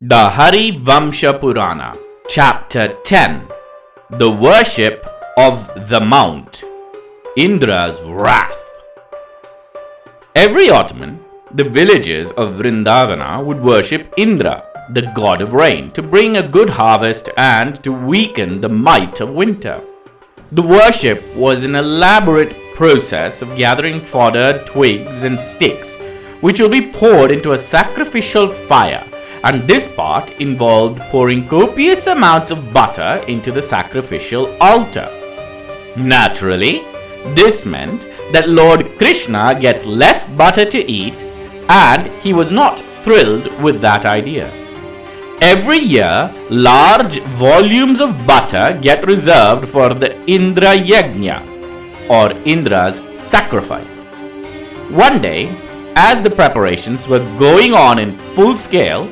The Harivamśa Purana, Chapter 10, The Worship of the Mount, Indra's Wrath. Every autumn, the villagers of Vrindavana would worship Indra, the god of rain, to bring a good harvest and to weaken the might of winter. The worship was an elaborate process of gathering fodder, twigs, and sticks, which will be poured into a sacrificial fire, and this part involved pouring copious amounts of butter into the sacrificial altar. Naturally, this meant that Lord Krishna gets less butter to eat, and he was not thrilled with that idea. Every year, large volumes of butter get reserved for the Indra'S, or Indra's sacrifice. One day, as the preparations were going on in full scale,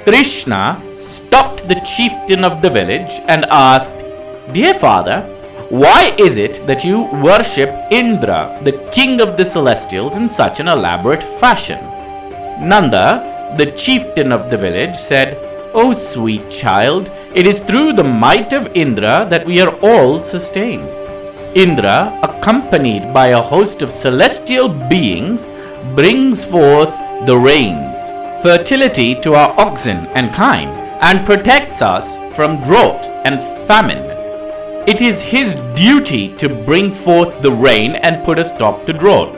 Krishna stopped the chieftain of the village and asked, "Dear father, why is it that you worship Indra, the king of the celestials, in such an elaborate fashion?" Nanda, the chieftain of the village, said, "O sweet child, it is through the might of Indra that we are all sustained. Indra, accompanied by a host of celestial beings, brings forth the rains, fertility to our oxen and kine, and protects us from drought and famine. It is his duty to bring forth the rain and put a stop to drought.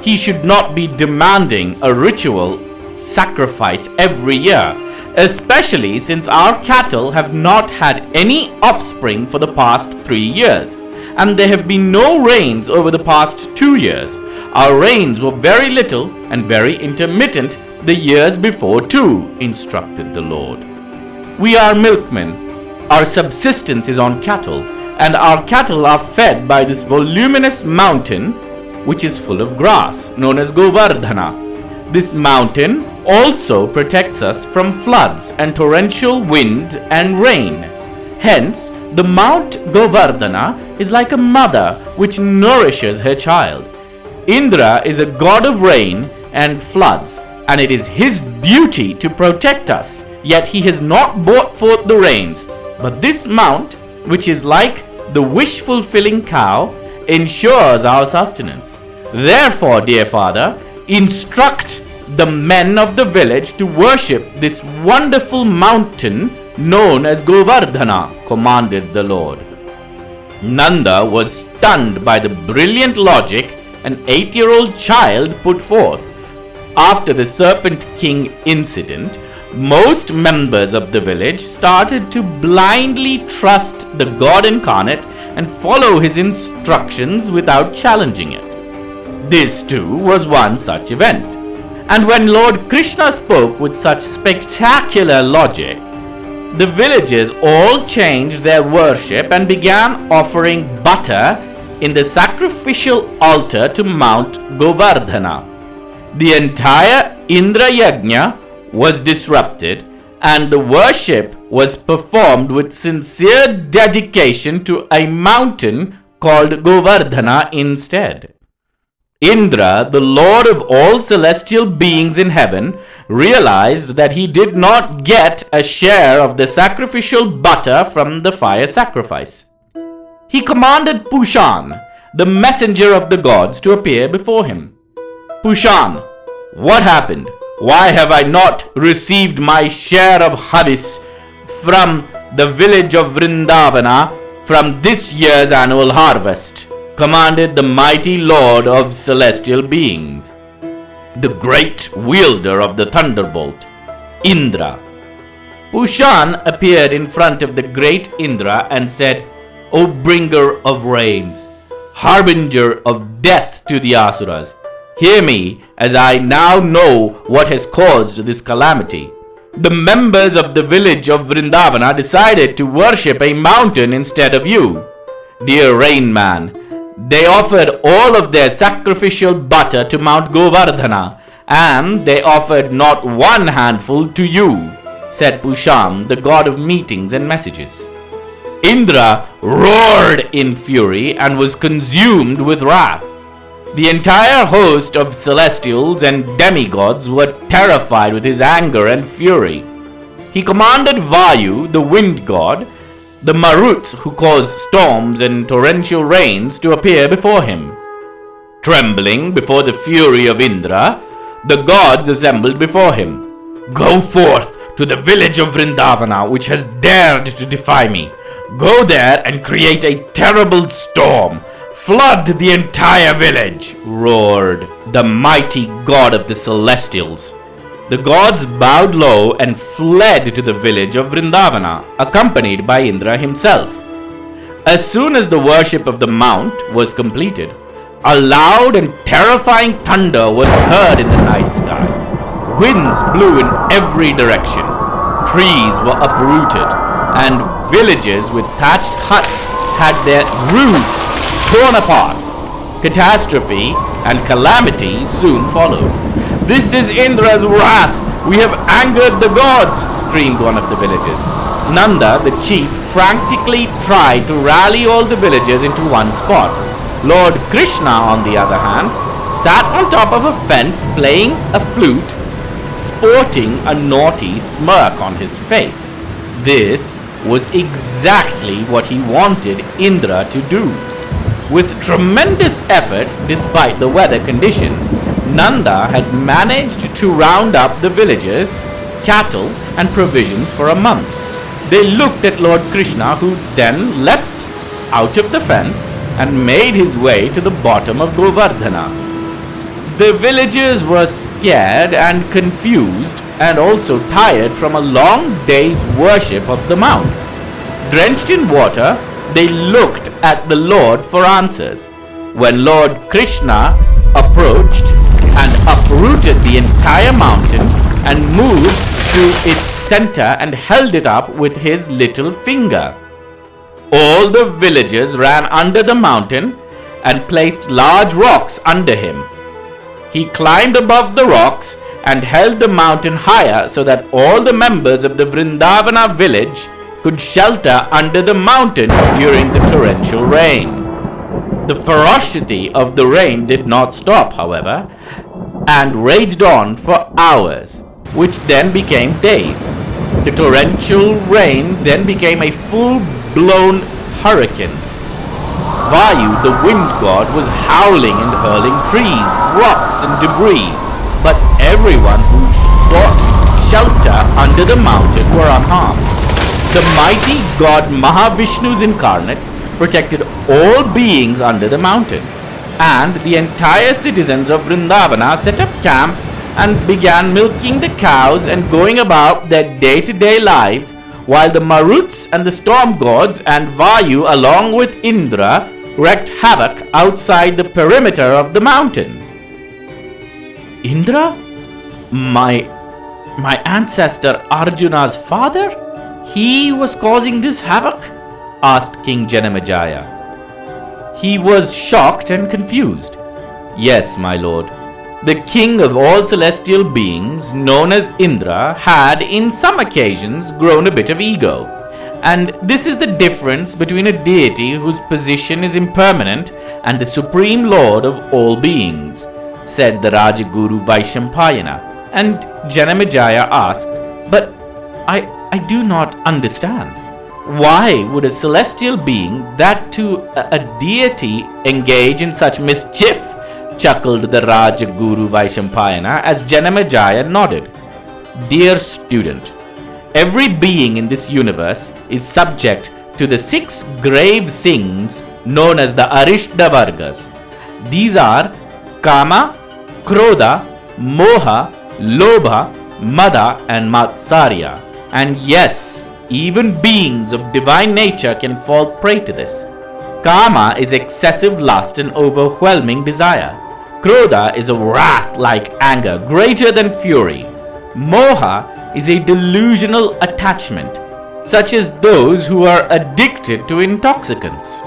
He should not be demanding a ritual sacrifice every year, especially since our cattle have not had any offspring for the past 3 years, and there have been no rains over the past 2 years. Our rains were very little and very intermittent the years before too," instructed the Lord. "We are milkmen. Our subsistence is on cattle, and our cattle are fed by this voluminous mountain, which is full of grass, known as Govardhana. This mountain also protects us from floods and torrential wind and rain. Hence, the Mount Govardhana is like a mother which nourishes her child. Indra is a god of rain and floods, and it is his duty to protect us, yet he has not brought forth the rains. But this mount, which is like the wish-fulfilling cow, ensures our sustenance. Therefore, dear father, instruct the men of the village to worship this wonderful mountain known as Govardhana," commanded the Lord. Nanda was stunned by the brilliant logic an 8-year-old child put forth. After the Serpent King incident, most members of the village started to blindly trust the God incarnate and follow his instructions without challenging it. This too was one such event. And when Lord Krishna spoke with such spectacular logic, the villagers all changed their worship and began offering butter in the sacrificial altar to Mount Govardhana. The entire Indra'S was disrupted, and the worship was performed with sincere dedication to a mountain called Govardhana instead. Indra, the lord of all celestial beings in heaven, realized that he did not get a share of the sacrificial butter from the fire sacrifice. He commanded Pushan, the messenger of the gods, to appear before him. "Pushan, what happened? Why have I not received my share of Havis from the village of Vrindavana from this year's annual harvest?" commanded the mighty lord of celestial beings, the great wielder of the thunderbolt, Indra. Pushan appeared in front of the great Indra and said, "O bringer of rains, harbinger of death to the Asuras, hear me, as I now know what has caused this calamity. The members of the village of Vrindavana decided to worship a mountain instead of you. Dear Rain Man, they offered all of their sacrificial butter to Mount Govardhana, and they offered not one handful to you," said Pushan, the god of meetings and messages. Indra roared in fury and was consumed with wrath. The entire host of celestials and demigods were terrified with his anger and fury. he commanded Vayu, the wind god, the Maruts who cause storms and torrential rains, to appear before him. Trembling before the fury of Indra, the gods assembled before him. "Go forth to the village of Vrindavana, which has dared to defy me. Go there and create a terrible storm. Flood the entire village," roared the mighty god of the celestials. The gods bowed low and fled to the village of Vrindavana, accompanied by Indra himself. As soon as the worship of the mount was completed, a loud and terrifying thunder was heard in the night sky. Winds blew in every direction. Trees were uprooted, and villages with thatched huts had their roofs torn apart. Catastrophe and calamity soon followed. "This is Indra's wrath! We have angered the gods!" screamed one of the villagers. Nanda, the chief, frantically tried to rally all the villagers into one spot. Lord Krishna, on the other hand, sat on top of a fence playing a flute, sporting a naughty smirk on his face. This was exactly what he wanted Indra to do. With tremendous effort, despite the weather conditions, Nanda had managed to round up the villagers, cattle, and provisions for a month. They looked at Lord Krishna, who then leapt out of the fence and made his way to the bottom of Govardhana. The villagers were scared and confused, and also tired from a long day's worship of the mount. Drenched in water, they looked at the Lord for answers. When Lord Krishna approached and uprooted the entire mountain and moved to its center and held it up with his little finger, all the villagers ran under the mountain and placed large rocks under him. He climbed above the rocks and held the mountain higher so that all the members of the Vrindavana village could shelter under the mountain during the torrential rain. The ferocity of the rain did not stop, however, and raged on for hours, which then became days. The torrential rain then became a full-blown hurricane. Vayu, the wind god, was howling and hurling trees, rocks, and debris, but everyone who sought shelter under the mountain were unharmed. The mighty god Mahavishnu's incarnate protected all beings under the mountain, and the entire citizens of Vrindavana set up camp and began milking the cows and going about their day-to-day lives, while the Maruts and the storm gods and Vayu along with Indra wreaked havoc outside the perimeter of the mountain. Indra? My ancestor Arjuna's father? He was causing this havoc? Asked King Janamejaya. He was shocked and confused. Yes, my lord. The king of all celestial beings, known as Indra, had in some occasions grown a bit of ego. And this is the difference between a deity whose position is impermanent and the supreme lord of all beings, said the Rajaguru Vaishampayana. And Janamejaya asked, "But I do not understand. Why would a celestial being, that too a deity, engage in such mischief?" chuckled the Rajaguru Vaishampayana as Janamejaya nodded. Dear student, every being in this universe is subject to the 6 grave sins known as the Arishta Vargas. These are Kama, Krodha, Moha, Lobha, Mada, and Matsarya. And yes, even beings of divine nature can fall prey to this. Kama is excessive lust and overwhelming desire. Krodha is a wrath-like anger greater than fury. Moha is a delusional attachment, such as those who are addicted to intoxicants.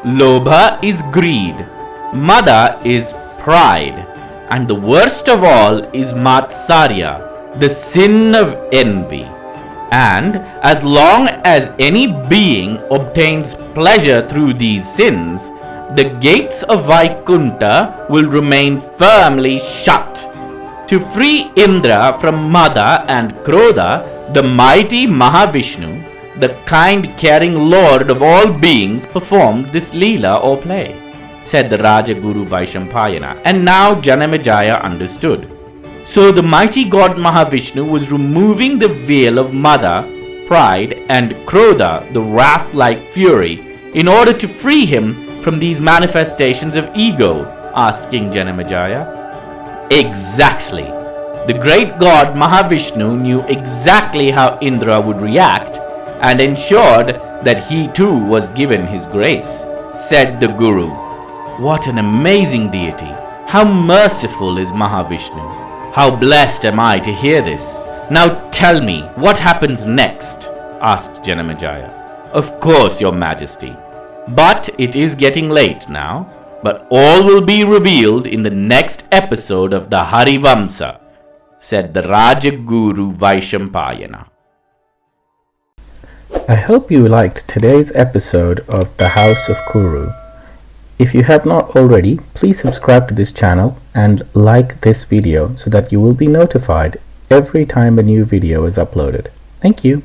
Lobha is greed. Mada is pride. And the worst of all is Matsarya, the sin of envy. And as long as any being obtains pleasure through these sins, the gates of Vaikunta will remain firmly shut. To free Indra from Mada and Krodha, The mighty Mahavishnu, the kind, caring Lord of all beings, performed this Leela or play, said the Rajaguru Vaishampayana, and now Janamejaya understood. So the mighty God Mahavishnu was removing the veil of Mada, pride, and Krodha, the wrath-like fury, in order to free him from these manifestations of ego, asked King Janamejaya. Exactly. The great God Mahavishnu knew exactly how Indra would react and ensured that he too was given his grace, said the Guru. What an amazing deity! How merciful is Mahavishnu! How blessed am I to hear this! Now tell me, what happens next? Asked Janamejaya. Of course, your majesty. But it is getting late now, but all will be revealed in the next episode of the Harivamśa, said the Rajaguru Vaishampayana. I hope you liked today's episode of The House of Kuru. If you have not already, please subscribe to this channel and like this video so that you will be notified every time a new video is uploaded. Thank you.